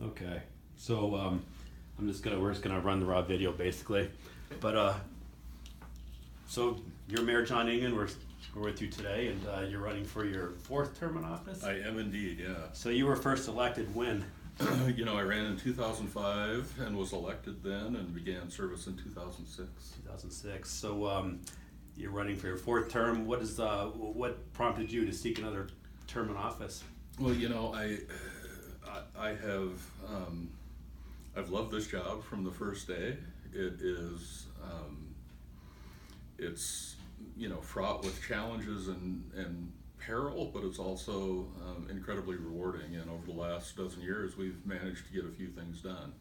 Okay, so we're just gonna run the raw video basically, but so you're Mayor John Engen. We're with you today, and you're running for your fourth term in office. I am indeed, yeah. So you were first elected when? I ran in 2005 and was elected then and began service in 2006. 2006. So you're running for your fourth term. What prompted you to seek another term in office? Well, I have I've loved this job from the first day. It's fraught with challenges and peril, but it's also incredibly rewarding. And over the last dozen years, we've managed to get a few things done.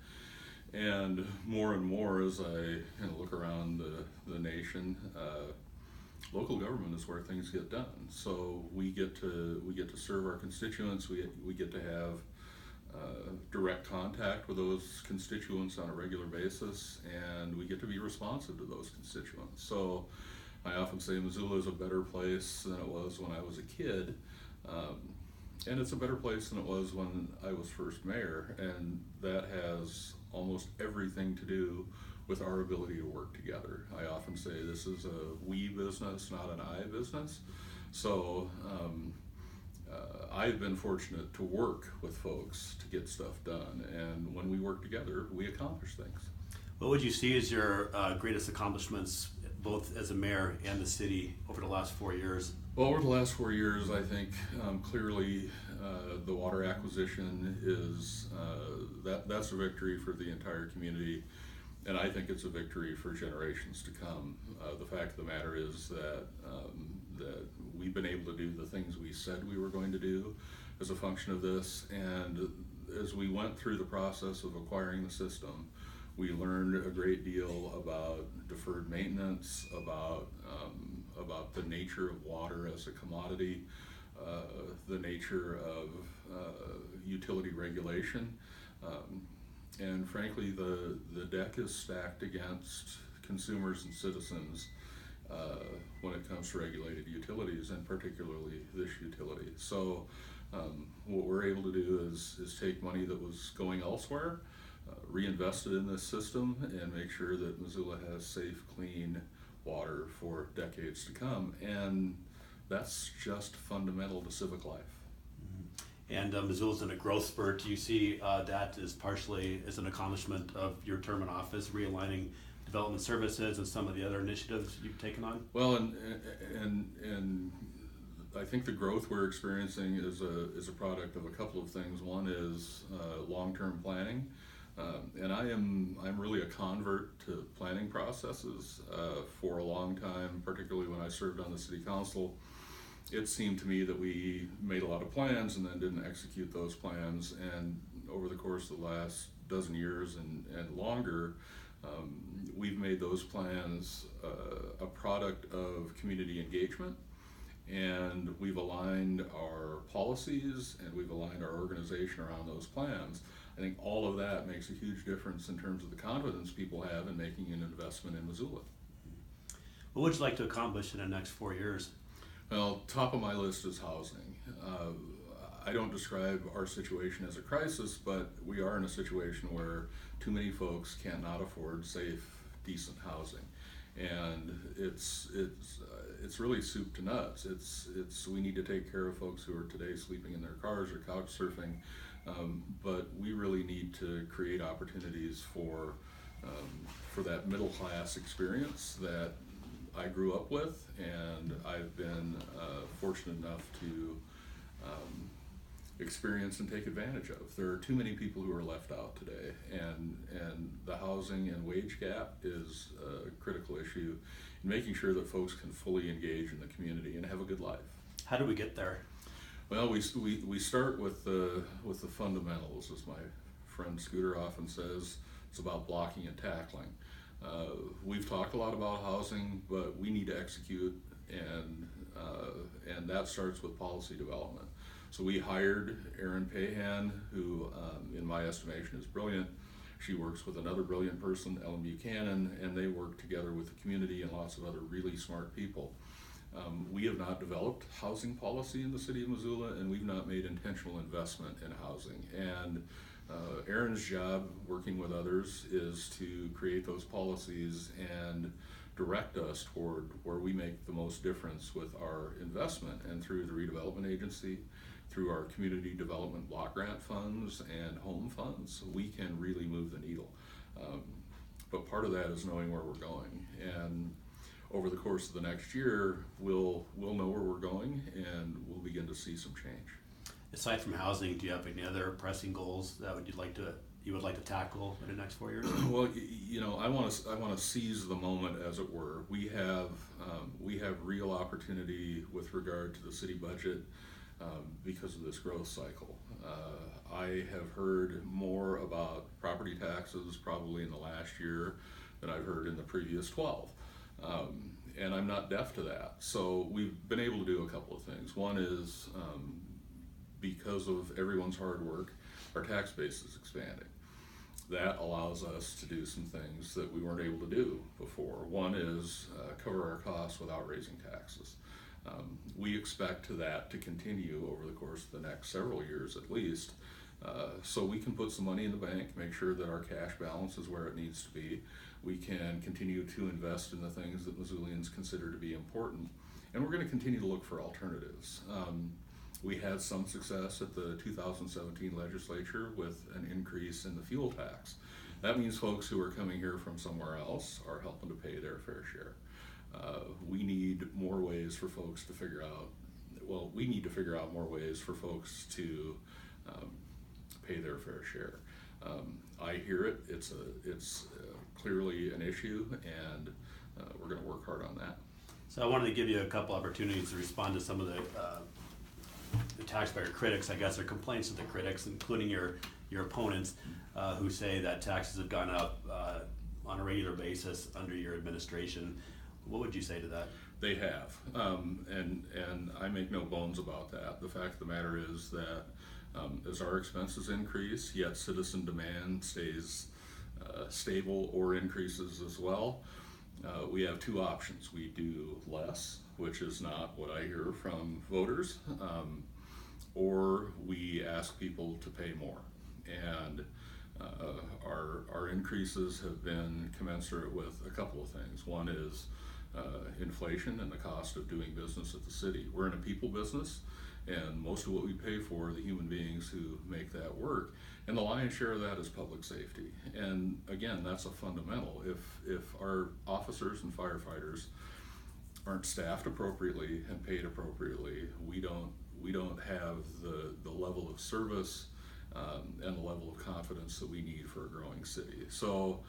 And more as I look around the nation, local government is where things get done. So we get to serve our constituents. We get to have direct contact with those constituents on a regular basis, and we get to be responsive to those constituents. So I often say Missoula is a better place than it was when I was a kid, and it's a better place than it was when I was first mayor, and that has almost everything to do with our ability to work together. I often say this is a we business, not an I business. So I've been fortunate to work with folks to get stuff done, and when we work together, we accomplish things. What would you see as your greatest accomplishments, both as a mayor and the city, over the last 4 years? Well, over the last 4 years, I think clearly the water acquisition is that's a victory for the entire community, and I think it's a victory for generations to come. The fact of the matter is that we've been able to do the things we said we were going to do as a function of this, and as we went through the process of acquiring the system, we learned a great deal about deferred maintenance, about the nature of water as a commodity, the nature of utility regulation, and frankly, the deck is stacked against consumers and citizens when it comes to regulated utilities, and particularly this utility. So what we're able to do is take money that was going elsewhere, reinvest it in this system, and make sure that Missoula has safe, clean water for decades to come. And that's just fundamental to civic life. And Missoula's in a growth spurt. Do you see that as partially as an accomplishment of your term in office, realigning development services and some of the other initiatives you've taken on? Well, and I think the growth we're experiencing is a product of a couple of things. One is long-term planning, and I'm really a convert to planning processes. For a long time, particularly when I served on the city council, it seemed to me that we made a lot of plans and then didn't execute those plans. And over the course of the last dozen years and longer, we've made those plans a product of community engagement, and we've aligned our policies and we've aligned our organization around those plans. I think all of that makes a huge difference in terms of the confidence people have in making an investment in Missoula. What would you like to accomplish in the next 4 years? Well, top of my list is housing. I don't describe our situation as a crisis, but we are in a situation where too many folks cannot afford safe, decent housing, and it's really soup to nuts. We need to take care of folks who are today sleeping in their cars or couch surfing, but we really need to create opportunities for that middle class experience that I grew up with, and I've been fortunate enough to experience and take advantage of. There are too many people who are left out today, and the housing and wage gap is a critical issue in making sure that folks can fully engage in the community and have a good life. How do we get there? Well, we start with the fundamentals, as my friend Scooter often says. It's about blocking and tackling. We've talked a lot about housing, but we need to execute, and that starts with policy development. So we hired Erin Pahan, who in my estimation is brilliant. She works with another brilliant person, Ellen Buchanan, and they work together with the community and lots of other really smart people. We have not developed housing policy in the city of Missoula, and we've not made intentional investment in housing. And Aaron's job, working with others, is to create those policies and direct us toward where we make the most difference with our investment. And through the redevelopment agency, through our community development block grant funds and home funds, we can really move the needle. But part of that is knowing where we're going. And over the course of the next year, we'll know where we're going, and we'll begin to see some change. Aside from housing, do you have any other pressing goals that you would like to tackle in the next 4 years? Well, I want to seize the moment, as it were. We have real opportunity with regard to the city budget because of this growth cycle. I have heard more about property taxes probably in the last year than I've heard in the previous 12. And I'm not deaf to that. So we've been able to do a couple of things. One is because of everyone's hard work, our tax base is expanding. That allows us to do some things that we weren't able to do before. One is cover our costs without raising taxes. We expect that to continue over the course of the next several years at least, so we can put some money in the bank, make sure that our cash balance is where it needs to be. We can continue to invest in the things that Missoulians consider to be important, and we're going to continue to look for alternatives. We had some success at the 2017 legislature with an increase in the fuel tax. That means folks who are coming here from somewhere else are helping to pay their fair share. We need more ways for folks to figure out, we need to figure out more ways for folks to pay their fair share. I hear it, it's clearly an issue, and we're going to work hard on that. So I wanted to give you a couple opportunities to respond to some of the taxpayer critics, I guess, or complaints of the critics, including your opponents, who say that taxes have gone up on a regular basis under your administration. What would you say to that? They have, and I make no bones about that. The fact of the matter is that as our expenses increase, yet citizen demand stays stable or increases as well, we have two options. We do less, which is not what I hear from voters, or we ask people to pay more. And our increases have been commensurate with a couple of things. One is inflation and the cost of doing business at the city. We're in a people business, and most of what we pay for are the human beings who make that work, and the lion's share of that is public safety. And again, that's a fundamental. If our officers and firefighters aren't staffed appropriately and paid appropriately, we don't have the level of service and the level of confidence that we need for a growing city. So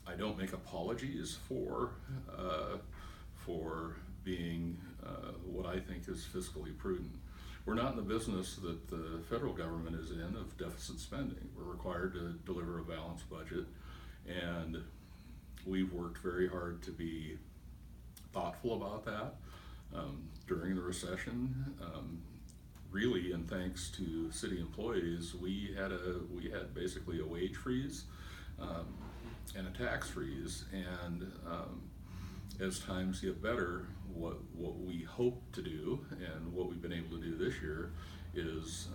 I don't make apologies for being what I think is fiscally prudent. We're not in the business that the federal government is in of deficit spending. We're required to deliver a balanced budget, and we've worked very hard to be thoughtful about that. During the recession, really, and thanks to city employees, we had basically a wage freeze and a tax freeze, and as times get better, what we hope to do and what we've been able to do this year is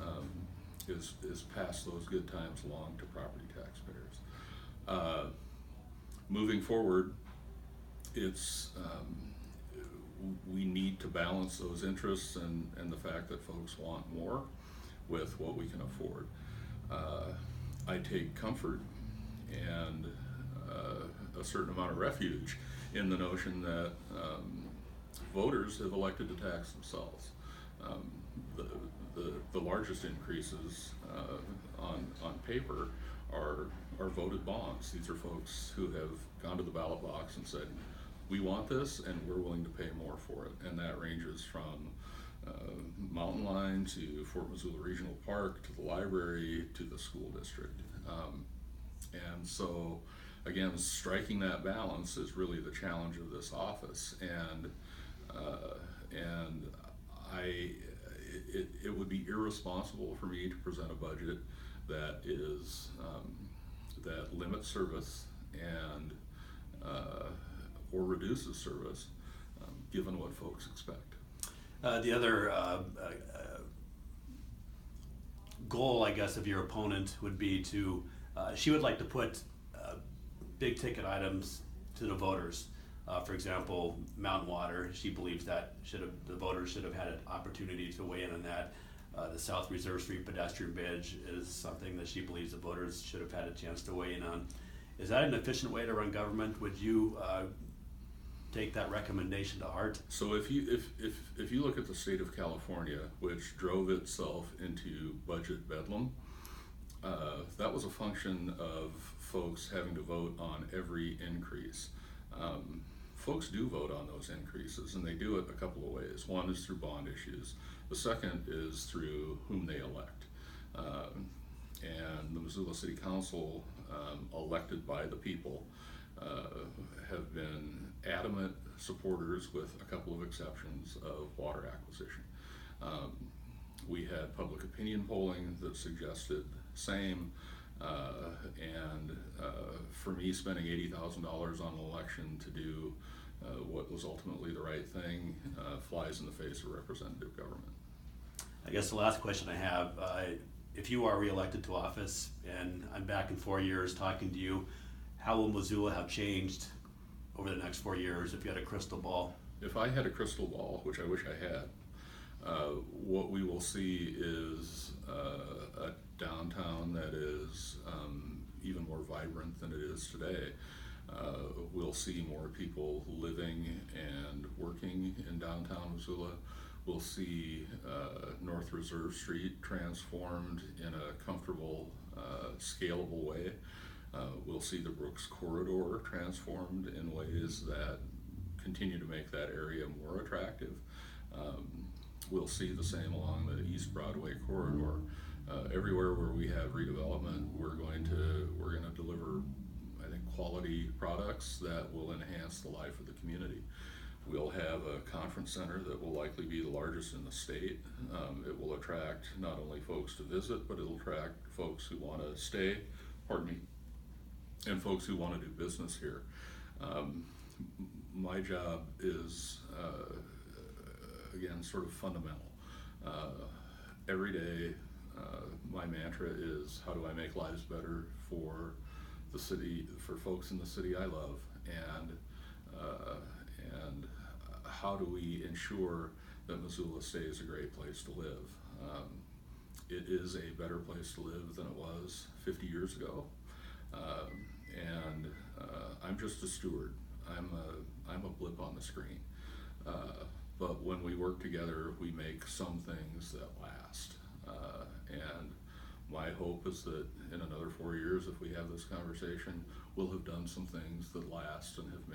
pass those good times along to property taxpayers. Moving forward, it's we need to balance those interests and the fact that folks want more with what we can afford. I take comfort and a certain amount of refuge in the notion that voters have elected to tax themselves. The largest increases on paper are voted bonds. These are folks who have gone to the ballot box and said, we want this and we're willing to pay more for it. And that ranges from Mountain Line to Fort Missoula Regional Park to the library to the school district. And so again, striking that balance is really the challenge of this office. And it would be irresponsible for me to present a budget that is that limits service and or reduces service, given what folks expect. The other goal, I guess, of your opponent would be to, she would like to put big ticket items to the voters. For example, mountain water, she believes that the voters should have had an opportunity to weigh in on that. The South Reserve Street pedestrian bridge is something that she believes the voters should have had a chance to weigh in on. Is that an efficient way to run government? Would you take that recommendation to heart? So if you look at the state of California, which drove itself into budget bedlam, that was a function of folks having to vote on every increase. Folks do vote on those increases, and they do it a couple of ways. One is through bond issues. The second is through whom they elect. And the Missoula City Council, elected by the people, have been adamant supporters, with a couple of exceptions, of water acquisition. We had public opinion polling that suggested same, and for me, spending $80,000 on an election to do what was ultimately the right thing flies in the face of representative government. I guess the last question I have, if you are reelected to office, and I'm back in 4 years talking to you, how will Missoula have changed over the next 4 years if you had a crystal ball? If I had a crystal ball, which I wish I had, what we will see is a downtown that is even more vibrant than it is today. We'll see more people living and working in downtown Missoula. We'll see North Reserve Street transformed in a comfortable, scalable way. We'll see the Brooks Corridor transformed in ways that continue to make that area more attractive. We'll see the same along the East Broadway corridor. Everywhere where we have redevelopment, we're going to deliver, I think, quality products that will enhance the life of the community. We'll have a conference center that will likely be the largest in the state. It will attract not only folks to visit, but it'll attract folks who want to stay, and folks who want to do business here. My job is, again, sort of fundamental. Every day, my mantra is, how do I make lives better for the city, for folks in the city I love, and how do we ensure that Missoula stays a great place to live? It is a better place to live than it was 50 years ago, and I'm just a steward. I'm a blip on the screen. But when we work together, we make some things that last. And my hope is that in another 4 years, if we have this conversation, we'll have done some things that last and have